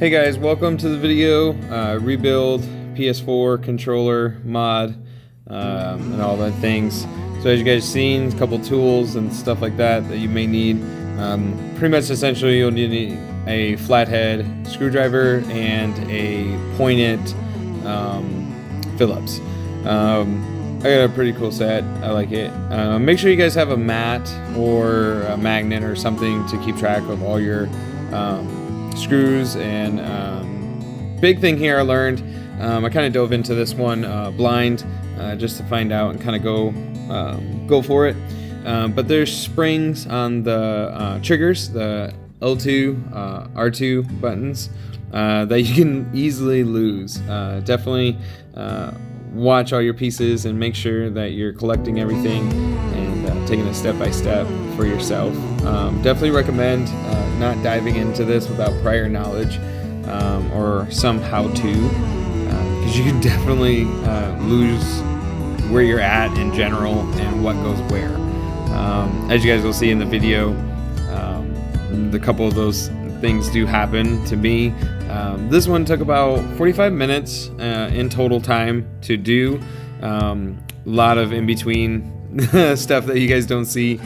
Hey guys, welcome to the video. Rebuild PS4 controller mod and all that things. So as you guys seen, a couple tools and stuff like that you may need. Pretty much essentially you'll need a flathead screwdriver and a pointed Phillips. I got a pretty cool set. I like it. Make sure you guys have a mat or a magnet or something to keep track of all your screws. And big thing here I learned, I kind of dove into this one blind just to find out and kind of go for it. But there's springs on the triggers, the L2, R2 buttons that you can easily lose. Definitely watch all your pieces and make sure that you're collecting everything and taking it step by step for yourself. Definitely recommend not diving into this without prior knowledge or some how-to, because you can definitely lose where you're at in general and what goes where. As you guys will see in the video, the couple of those things do happen to me. This one took about 45 minutes in total time to do. A lot of in-between stuff that you guys don't see.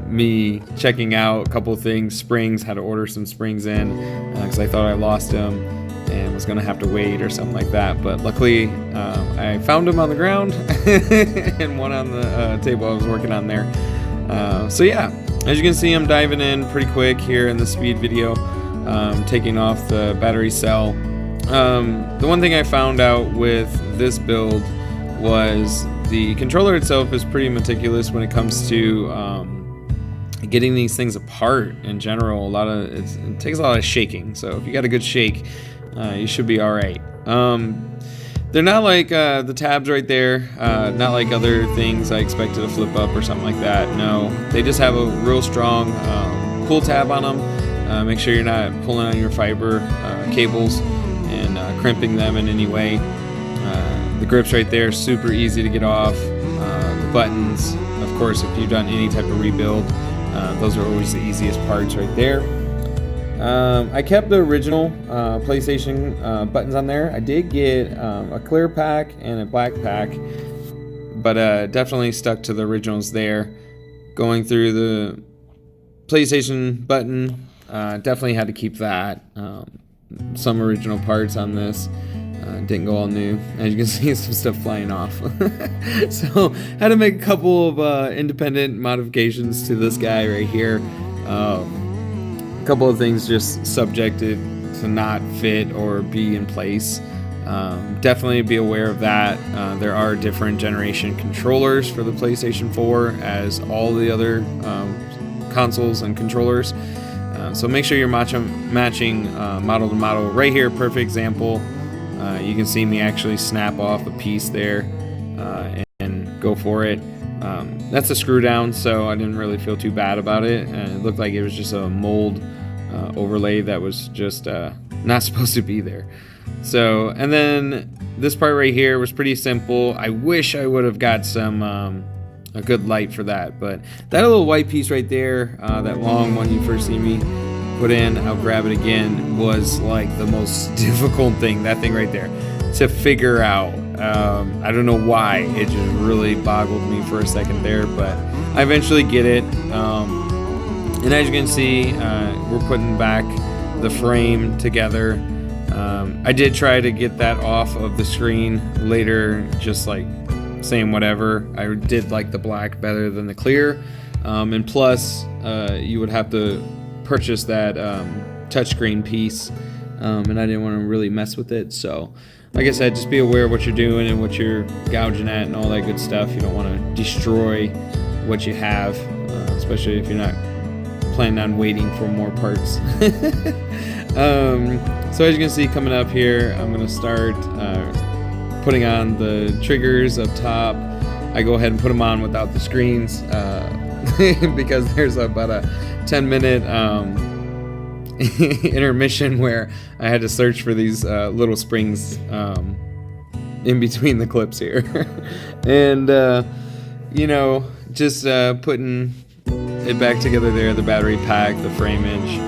Me checking out a couple of things, springs, had to order some springs in because I thought I lost them and was gonna have to wait or something like that. But luckily I found them on the ground and one on the table I was working on there. So yeah, as you can see, I'm diving in pretty quick here in the speed video. Taking off the battery cell. The one thing I found out with this build was the controller itself is pretty meticulous when it comes to getting these things apart in general. It takes a lot of shaking, so if you got a good shake, you should be all right. They're not like the tabs right there, not like other things I expected to flip up or something like that. No, they just have a real strong pull tab on them. Make sure you're not pulling on your fiber cables and crimping them in any way. The grips right there, super easy to get off. The buttons, of course, if you've done any type of rebuild, those are always the easiest parts right there. I kept the original PlayStation buttons on there. I did get a clear pack and a black pack, but definitely stuck to the originals there. Going through the PlayStation button, definitely had to keep that. Some original parts on this didn't go all new. As you can see, some stuff flying off. So had to make a couple of independent modifications to this guy right here. A couple of things just subjected to not fit or be in place. Definitely be aware of that. There are different generation controllers for the PlayStation 4 as all the other consoles and controllers. So make sure you're matching model to model. Right here, perfect example. You can see me actually snap off a piece there and go for it. That's a screw down, so I didn't really feel too bad about it. It looked like it was just a mold overlay that was just not supposed to be there. So, and then this part right here was pretty simple. I wish I would have got some a good light for that, but that little white piece right there, that long one you first see me put in, I'll grab it again, was like the most difficult thing, that thing right there, to figure out. I don't know why, it just really boggled me for a second there, but I eventually get it. And as you can see, we're putting back the frame together. I did try to get that off of the screen later, just like saying whatever. I did like the black better than the clear, and plus you would have to purchase that touchscreen piece, and I didn't want to really mess with it. So like I said, just be aware of what you're doing and what you're gouging at and all that good stuff. You don't want to destroy what you have, especially if you're not planning on waiting for more parts. So as you can see coming up here, I'm going to start putting on the triggers up top. I go ahead and put them on without the screens because there's about a 10-minute intermission where I had to search for these little springs in between the clips here. And you know, just putting it back together there, the battery pack, the framage,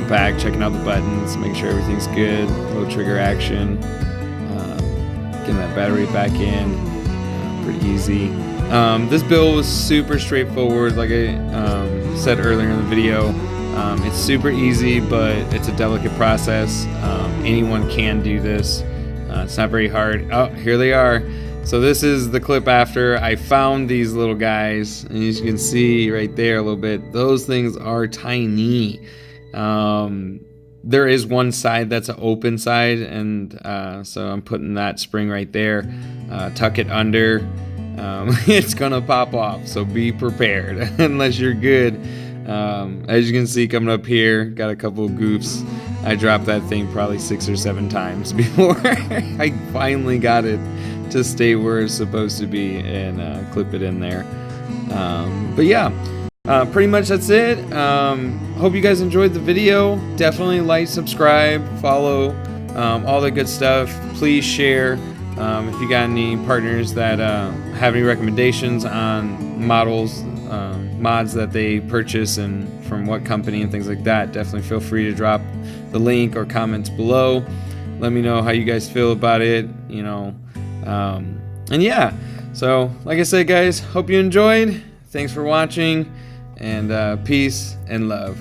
back, checking out the buttons, making sure everything's good, low trigger action, getting that battery back in, pretty easy. This build was super straightforward, like I said earlier in the video. It's super easy, but it's a delicate process. Anyone can do this. It's not very hard. Oh, here they are. So this is the clip after I found these little guys, and as you can see right there a little bit, those things are tiny. There is one side that's an open side, and so I'm putting that spring right there. Tuck it under. It's gonna pop off, so be prepared unless you're good. As you can see coming up here, got a couple of goofs. I dropped that thing probably 6 or 7 times before I finally got it to stay where it's supposed to be and clip it in there. But yeah, pretty much that's it. Hope you guys enjoyed the video. Definitely like, subscribe, follow, all the good stuff. Please share. If you got any partners that have any recommendations on models, mods that they purchase and from what company and things like that, definitely feel free to drop the link or comments below. Let me know how you guys feel about it, you know. And yeah, so like I said, guys, hope you enjoyed. Thanks for watching, and peace and love.